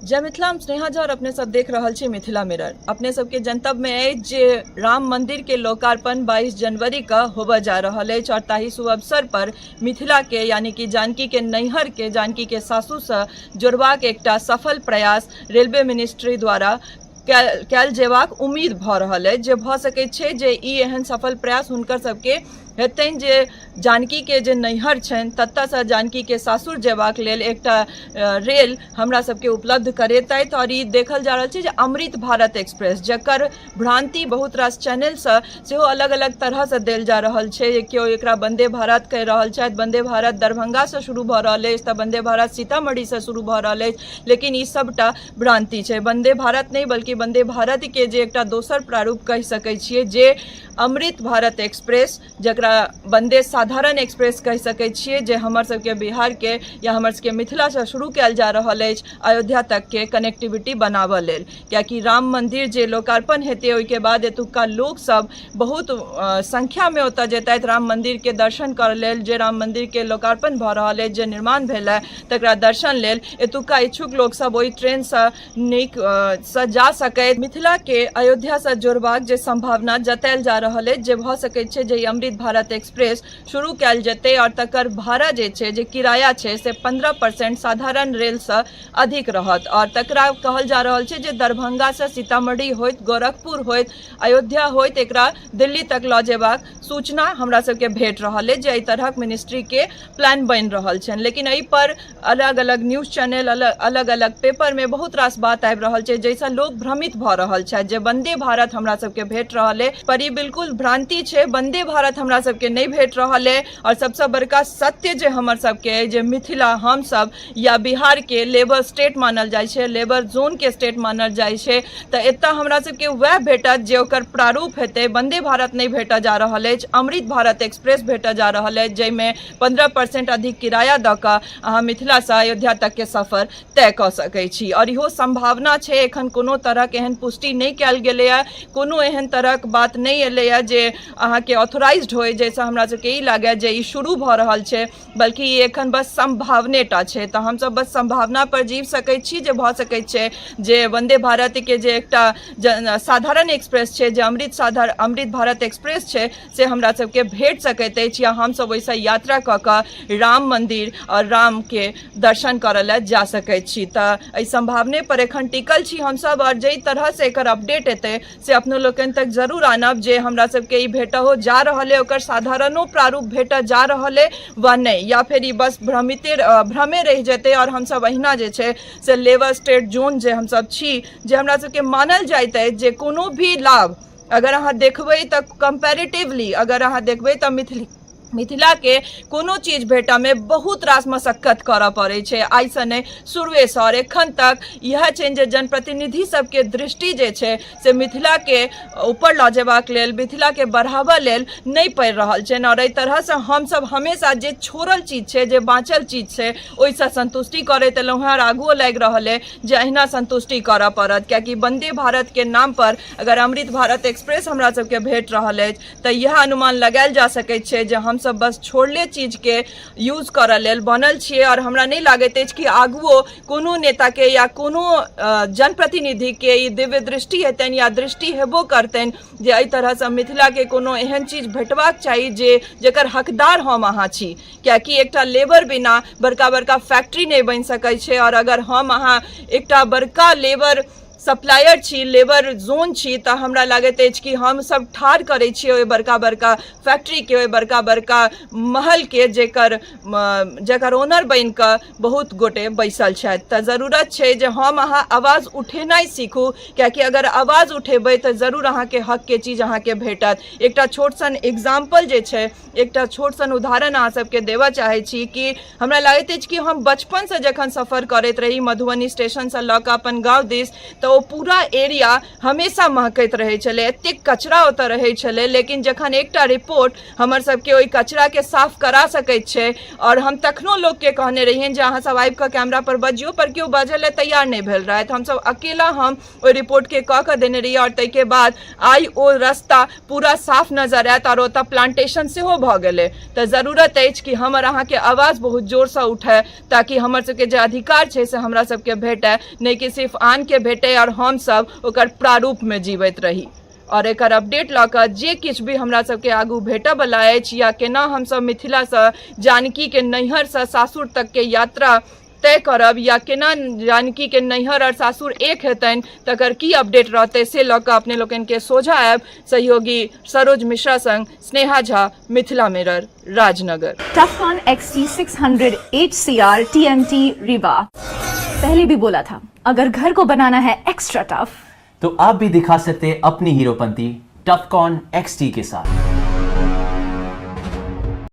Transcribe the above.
जय मिथिला, हम स्नेहा झा और अपने सब देख रहल छी मिथिला मिरर। अपने सबके जनतब में है जे राम मंदिर के लोकार्पण 22 जनवरी का होबा जा रहल है और ताही शुभ अवसर पर मिथिला के यानी कि जानकी के नैहर के जानकी के सासू से जोड़बाक एकटा सफल प्रयास रेलवे मिनिस्ट्री द्वारा कयल जेबाक उम्मीद भ रहल है। जे भ सकै छै जे ई एहन सफल प्रयास हुनकर सबके हेतनि जे जानकी के जे नैहर छनि ततऽ से जानकी के सासुर जेबाक लेल एकटा रेल हमरा सबके उपलब्ध करेतथि। और ई देखल जा रहल छै जे अमृत भारत एक्सप्रेस जकर भ्रांति बहुत रास चैनल से सेहो अलग अलग तरह से देल जा रहल छै। केओ एकरा वंदे भारत कहि रहल छथि, वंदे भारत दरभंगा से शुरू भऽ रहल अछि तऽ वंदे भारत सीतामढ़ी से शुरू भऽ रहल अछि, लेकिन ई सबटा भ्रांति छै। वंदे भारत नहीं बल्कि वंदे भारत के जे एकटा दोसर प्रारूप कहि सकै छियै जे अमृत भारत एक्सप्रेस जकरा वंदे साधारण एक्सप्रेस कहि सकै छियै, जे हमर सबके बिहार के या हमर सबके मिथिला से शुरू कयल जा रहल अछि अयोध्या तक के कनेक्टिविटी बनाबऽ लेल। कियाकि राम मंदिर जे लोकार्पण हेतै ओहिके बाद एतुका लोक सब बहुत संख्या में ओतऽ जेतथि राम मंदिर के दर्शन करऽ लेल। जे राम मंदिर के लोकार्पण भऽ रहल अछि, जे निर्माण भेल है तकरा दर्शन लेल एतुका इच्छुक लोक सब ओहि ट्रेन से नीक से जा सकैत। मिथिला के अयोध्या से जोड़बाक जे संभावना जतायल जा रहल अछि, जे भऽ सकै छै जे अमृत भारत एक्सप्रेस शुरू कयल जेतै और तकर भाड़ा जे छै जे किराया छै से 15% साधारण रेल से अधिक रहत। और तकरा कहल जा रहल छै जे दरभंगा से सीतामढ़ी होइत, गोरखपुर होइत, अयोध्या होइत एकरा दिल्ली तक लऽ जेबाक सूचना हमरा सबके भेट रहल है। जे एहि तरहक मिनिस्ट्री के प्लान बनि रहल छनि, लेकिन एहि पर अलग अलग न्यूज चैनल अलग अलग पेपर में बहुत रास बात आबि रहल छै जैसा लोग भ्रमित भऽ रहल छथि जे वंदे भारत हमरा सबके भेट रहल है, पर ई बिल्कुल भ्रांति छै। वंदे भारत हमरा सबके नहीं भेट रहल है। और सबसे बड़का सत्य जे हमर सबके है जे मिथिला हम सब या बिहार के लेबर स्टेट मानल जाइ छै, लेबर जोन के स्टेट मानल जाइ छै, तऽ एतऽ हमरा सबके वएह भेटत जे ओकर प्रारूप हेतै। वंदे भारत नहीं भेटऽ जा रहल अछि, अमृत भारत एक्सप्रेस भेटऽ जा रहल अछि, जाहिमे 15% अधिक किराया दऽ कऽ अहाँ मिथिला से अयोध्या तक के सफर तय कऽ सकै छी। और इहो संभावना छै, एखन कोनो तरहक एहन पुष्टि नहीं कयल गेलैए, कोनो एहन तरहक बात नहीं एलैए जे अहाँके ऑथोराइज्ड होय जैसे हमरा सबके ई लागे जे ई शुरू भऽ रहल छै, बल्कि ई एखन बस संभावनेटा छै। तऽ हमसब बस संभावना पर जीव सकै छी जे भऽ सकै छै जे वंदे भारत के जे एकटा साधारण एक्सप्रेस छै जे अमृत भारत एक्सप्रेस छै से हमरा सबके भेट सकैत अछि, या हमसब ओहिसँ यात्रा कऽ कऽ राम मंदिर और राम के दर्शन करऽ लेल जा सकैत छी। तऽ एहि संभावने पर एखन टिकल छी हमसब, और जाहि तरह से एकर अपडेट एतै से अपनो लोकनि तक जरूर आनब जे हमरा सबके ई भेटहो जा रहल है, ओकर साधारणो प्रारूप भेटऽ जा रहल है वा नहीं, या फिर ई बस भ्रमे रहि जेतै और हमसब अहिना जे छै से लेबर स्टेट जोन जे हमसब छी, जे हमरा सबके मानल जाइत अछि जे कोनो भी लाभ अगर अहाँ देखबै तऽ कंपैरेटिवली अगर अहाँ देखबै तऽ मिथिला के कोनो चीज भेटऽ में बहुत रास मशक्कत करऽ पड़ै छै। आइ से नहीं शुरुए से और एखन तक यह छै जे जनप्रतिनिधि सबके दृष्टि जे छै से मिथिला के ऊपर लऽ जेबाक लेल, मिथिला के बढ़ावा लेल नहीं पड़ि रहल छै। और एहि तरह से हमसब हमेशा जे छोड़ल चीज छै, जे बाँचल चीज छै, ओहिसँ संतुष्टि करैत एलहुँ हैं। और आगुओ लागि रहल है जे अहिना संतुष्टि करऽ पड़त, कियाकि वंदे भारत के नाम पर अगर अमृत भारत एक्सप्रेस हमरा सबके भेट रहल अछि तऽ यह अनुमान लगायल जा सकैत छै जे हम सब बस छोड़ले चीज के यूज करऽ लेल बनल छियै। और हमरा नहीं लागैत अछि कि आगुओ कोनो नेता के या कोनो जनप्रतिनिधि के ई दिव्य दृष्टि हेतनि या दृष्टि हेबो करतनि जे एहि तरह से मिथिला के कोनो एहन चीज भेटबाक चाही जेकर हकदार हम अहाँ छी। कियाकि एकटा लेबर बिना बड़का बड़का फैक्ट्री नहीं बनि सकै छै, और अगर हम अहाँ एकटा बड़का लेबर सप्लायर छी, लेबर जोन छी, तऽ हमरा लागैत अछि कि हम सब ठाढ़ करै छियै ओहि बड़का बड़का फैक्ट्री के, ओहि बड़का बड़का महल के जेकर ओनर बनि कऽ बहुत गोटे बैसल छथि। तऽ जरूरत छै जे हम अहाँ आवाज उठेनाइ सीखू, कियाकि अगर आवाज उठेबै तऽ जरूर अहाँके हक के चीज अहाँके भेटत। एकटा छोट सन एग्जाम्पल जे छै, एकटा छोट सन उदाहरण अहाँ सबके देबऽ चाहै छी कि हमरा लागैत अछि कि हम बचपन से जखन सफर करैत रही मधुबनी स्टेशन से लऽ कऽ अपन गाँव दिस, तऽ ओ पूरा एरिया हमेशा महकैत रहै छलै, एतेक कचरा ओतऽ रहै छलै। लेकिन जखन एकटा रिपोर्ट हमर सबके ओहि कचरा के साफ करा सकैत छै, और हम तखनो लोकके कहने रहियनि जे अहाँ सब आबि कऽ कैमरा पर बजियौ, पर केओ बाजऽ लेल तैयार नहि भेल रहथि। हमसब अकेला हम ओहि रिपोर्ट के कऽ कऽ देने रहियै, और ताहिके बाद आइ ओ रास्ता पूरा साफ नजर आयत, और ओतऽ प्लांटेशन सेहो भऽ गेलै। तऽ जरूरत अछि कि हमर अहाँके आवाज बहुत जोरसँ उठै, ताकि हमर सबके जे अधिकार छै से हमरा सबके भेटै, नहि कि सिर्फ आन के भेटै और हमसब ओकर प्रारूप में जीवैत रही। और एकर अपडेट लऽ कऽ जे किछु भी हमरा सबके आगू भेटऽ बला अछि, या केना हमसब मिथिलासँ जानकी के नैहरसँ सासुर तक के यात्रा तय करब, या केना जानकी के नैहर और सासुर एक हेतनि, तकर की अपडेट रहतै, से लऽ कऽ अपने लोकनि के सोझा आयब सहयोगी सरोज मिश्रा संग Sneha Jha, Mithila mirror, Rajnagar. टफकॉन XT 600 HCR TMT Rewa. पहले भी बोला था, अगर घर को बनाना है एक्स्ट्रा टफ, तो आप भी दिखा सकते अपनी हीरोपंती टफकॉन XT के साथ।